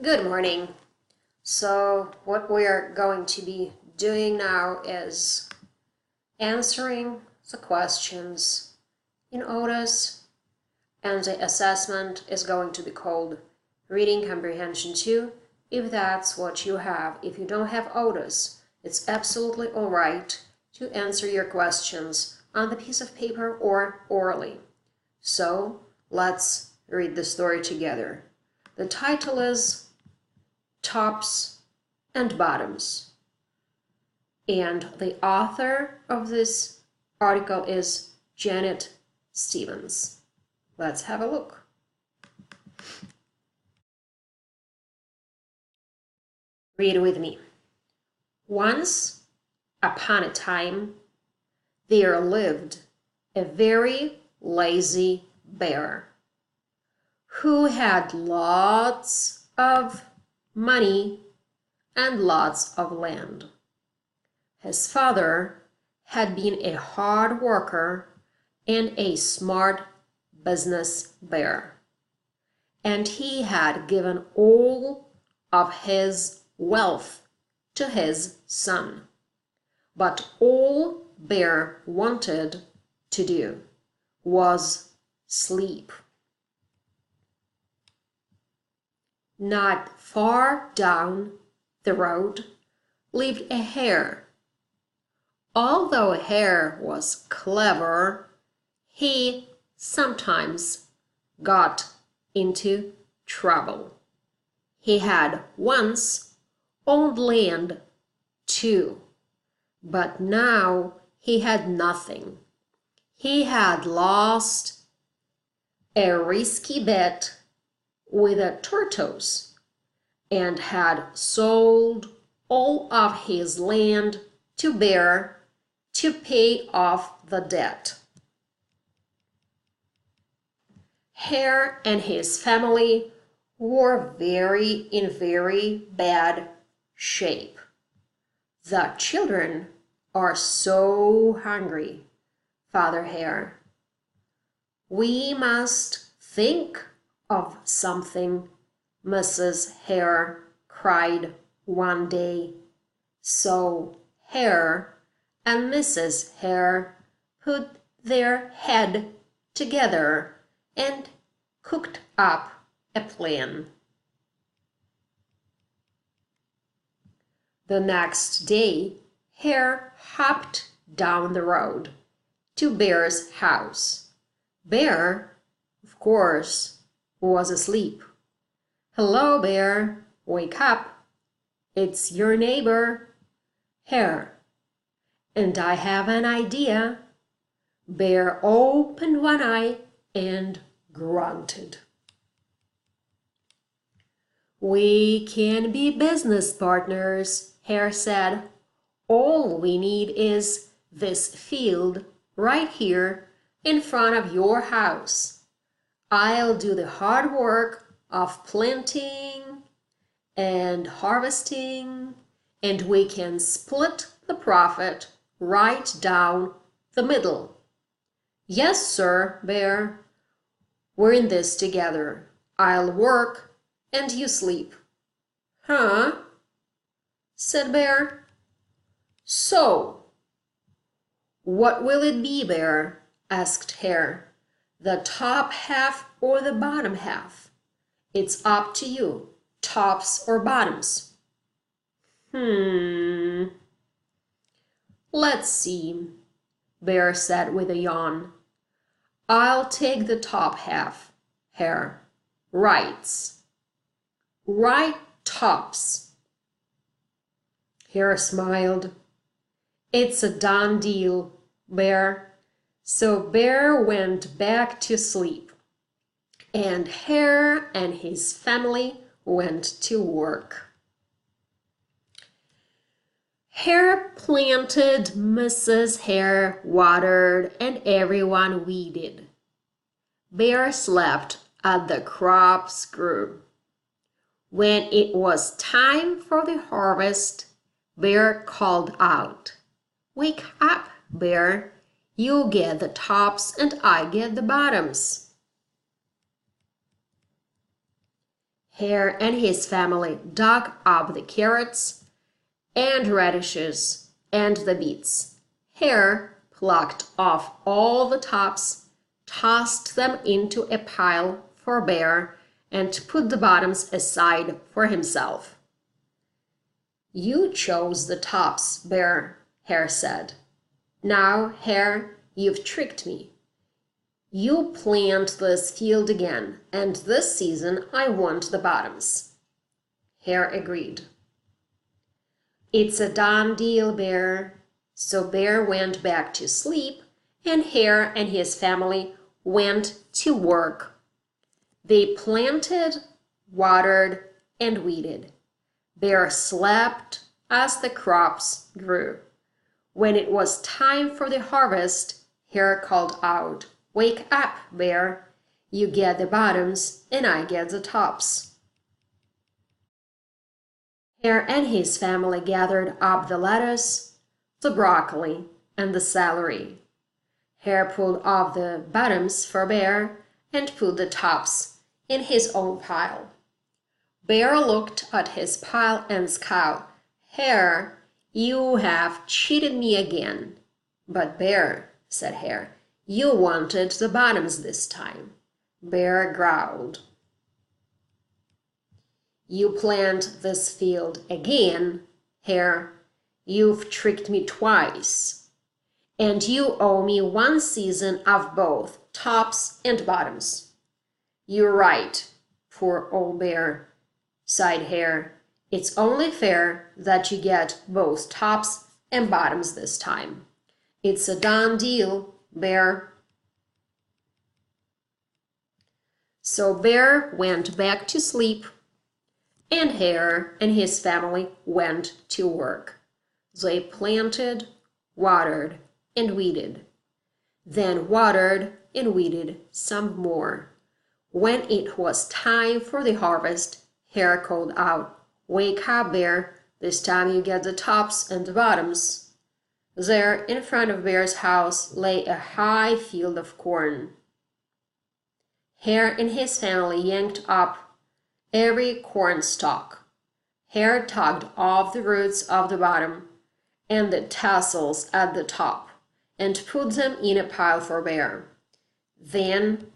Good morning. So what we are going to be doing now is answering the questions in Otis, and the assessment is going to be called Reading Comprehension 2 if that's what you have. If you don't have Otis, it's absolutely all right to answer your questions on the piece of paper or orally. So let's read the story together. The title is Tops and Bottoms, and the author of this article is Janet Stevens. Let's have a look. Read with me. Once upon a time, there lived a very lazy bear who had lots of money and lots of land. His father had been a hard worker and a smart business bear, and he had given all of his wealth to his son. But all Bear wanted to do was sleep. Not far down the road lived a hare. Although a hare was clever, he sometimes got into trouble. He had once owned land too, but now he had nothing. He had lost a risky bet with the tortoise and had sold all of his land to Bear to pay off the debt. Hare and his family were in very bad shape. The children are so hungry, Father Hare. We must think of something, Mrs. Hare cried one day. So Hare and Mrs. Hare put their head together and cooked up a plan. The next day, Hare hopped down the road to Bear's house. Bear, of course, was asleep. Hello, Bear, wake up. It's your neighbor, Hare. And I have an idea. Bear opened one eye and grunted. We can be business partners, Hare said. All we need is this field right here in front of your house. I'll do the hard work of planting and harvesting, and we can split the profit right down the middle. Yes, sir, Bear. We're in this together. I'll work and you sleep. Huh? Said Bear. So, what will it be, Bear? Asked Hare. The top half or the bottom half? It's up to you, tops or bottoms. Let's see, Bear said with a yawn. I'll take the top half, Hare. Rights. Right tops. Hare smiled. It's a done deal, Bear. So Bear went back to sleep, and Hare and his family went to work. Hare planted, Mrs. Hare watered, and everyone weeded. Bear slept as the crops grew. When it was time for the harvest, Bear called out, "Wake up, Bear. You get the tops and I get the bottoms." Hare and his family dug up the carrots and radishes and the beets. Hare plucked off all the tops, tossed them into a pile for Bear, and put the bottoms aside for himself. "You chose the tops, Bear," Hare said. "Now, Hare, you've tricked me. You plant this field again, and this season I want the bottoms." Hare agreed. "It's a done deal, Bear." So Bear went back to sleep, and Hare and his family went to work. They planted, watered, and weeded. Bear slept as the crops grew. When it was time for the harvest, Hare called out, "Wake up, Bear. You get the bottoms and I get the tops." Hare and his family gathered up the lettuce, the broccoli, and the celery. Hare pulled off the bottoms for Bear and put the tops in his own pile. Bear looked at his pile and scowled. "Hare, you have cheated me again." "But Bear," said Hare, "you wanted the bottoms this time." Bear growled. "You plant this field again, Hare. You've tricked me twice. And you owe me one season of both tops and bottoms." "You're right, poor old Bear," sighed Hare. "It's only fair that you get both tops and bottoms this time. It's a done deal, Bear." So Bear went back to sleep, and Hare and his family went to work. They planted, watered, and weeded, then watered and weeded some more. When it was time for the harvest, Hare called out, "Wake up, Bear. This time you get the tops and the bottoms." There, in front of Bear's house, lay a high field of corn. Hare and his family yanked up every corn stalk. Hare tugged off the roots of the bottom and the tassels at the top and put them in a pile for Bear. Then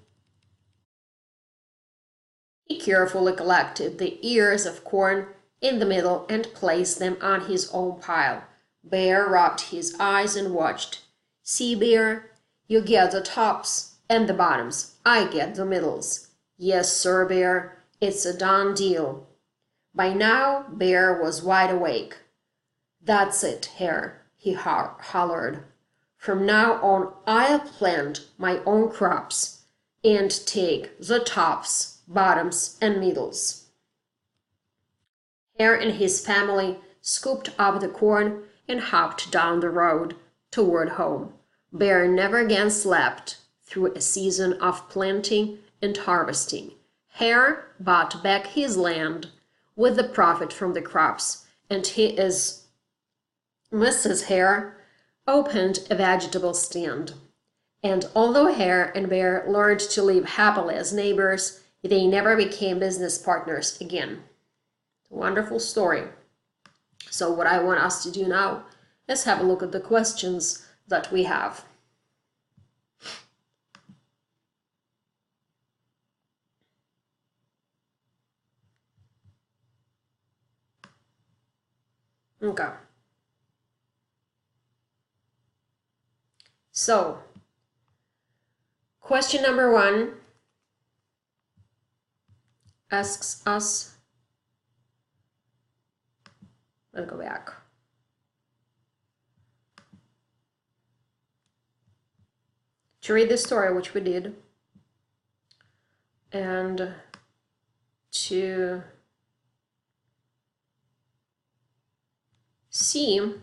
he carefully collected the ears of corn in the middle and placed them on his own pile. Bear rubbed his eyes and watched. "See, Bear, you get the tops and the bottoms. I get the middles." "Yes, sir, Bear. It's a done deal." By now, Bear was wide awake. "That's it, Hare," he hollered. "From now on, I'll plant my own crops and take the tops, bottoms, and middles." Hare and his family scooped up the corn and hopped down the road toward home. Bear never again slept through a season of planting and harvesting. Hare bought back his land with the profit from the crops, and Mrs. Hare opened a vegetable stand. And although Hare and Bear learned to live happily as neighbors, they never became business partners again. Wonderful story. So what I want us to do now is have a look at the questions that we have. Okay. So, question number 1 asks us, let's go back. To read the story, which we did, and to see,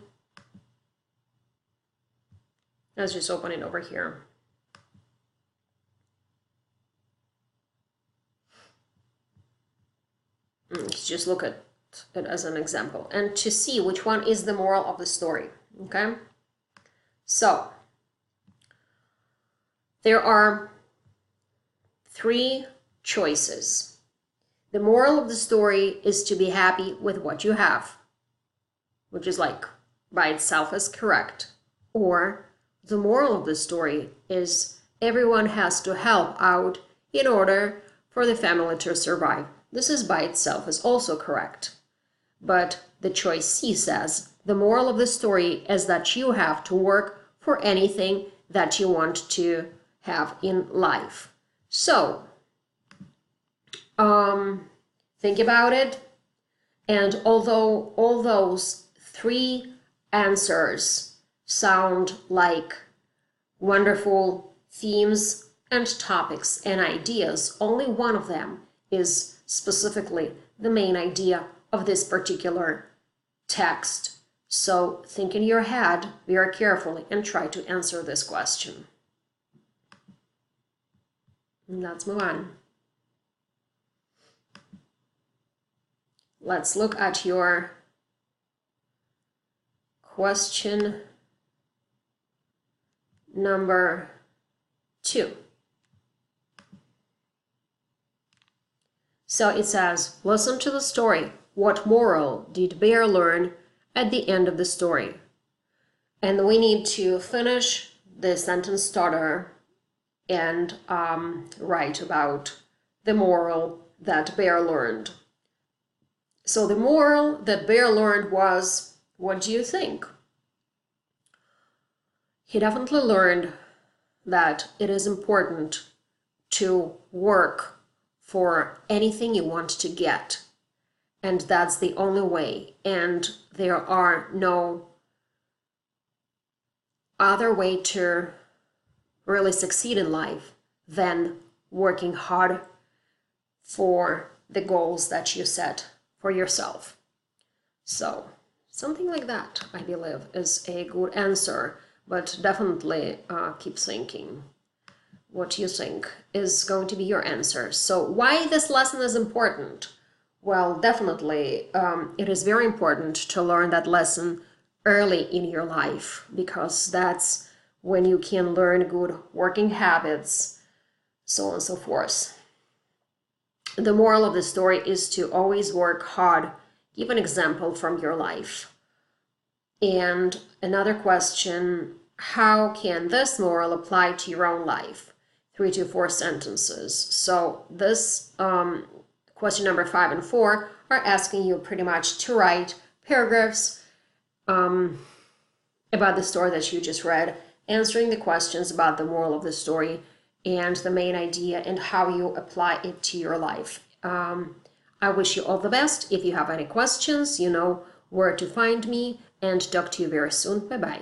let's just open it over here. Let's just look at it as an example and to see which one is the moral of the story. Okay, so there are 3 choices. The moral of the story is to be happy with what you have, which is like by itself is correct. Or the moral of the story is everyone has to help out in order for the family to survive. This is by itself is also correct. But the choice C says the moral of the story is that you have to work for anything that you want to have in life. So, think about it. And although all those three answers sound like wonderful themes and topics and ideas, only one of them is specifically the main idea of this particular text. So think in your head very carefully and try to answer this question. Let's move on. Let's look at your question number 2. So it says, listen to the story. What moral did Bear learn at the end of the story? And we need to finish the sentence starter and write about the moral that Bear learned. So the moral that Bear learned was, what do you think? He definitely learned that it is important to work for anything you want to get. And that's the only way. And there are no other way to really succeed in life than working hard for the goals that you set for yourself. So something like that, I believe, is a good answer, but definitely keep thinking what you think is going to be your answer. So why this lesson is important? Well, definitely it is very important to learn that lesson early in your life, because that's when you can learn good working habits, so on and so forth. The moral of the story is to always work hard. Give an example from your life. And another question, how can this moral apply to your own life? 3 to 4 sentences. So this question number 5 and 4 are asking you pretty much to write paragraphs about the story that you just read, answering the questions about the moral of the story and the main idea and how you apply it to your life. I wish you all the best. If you have any questions, you know where to find me, and talk to you very soon. Bye-bye.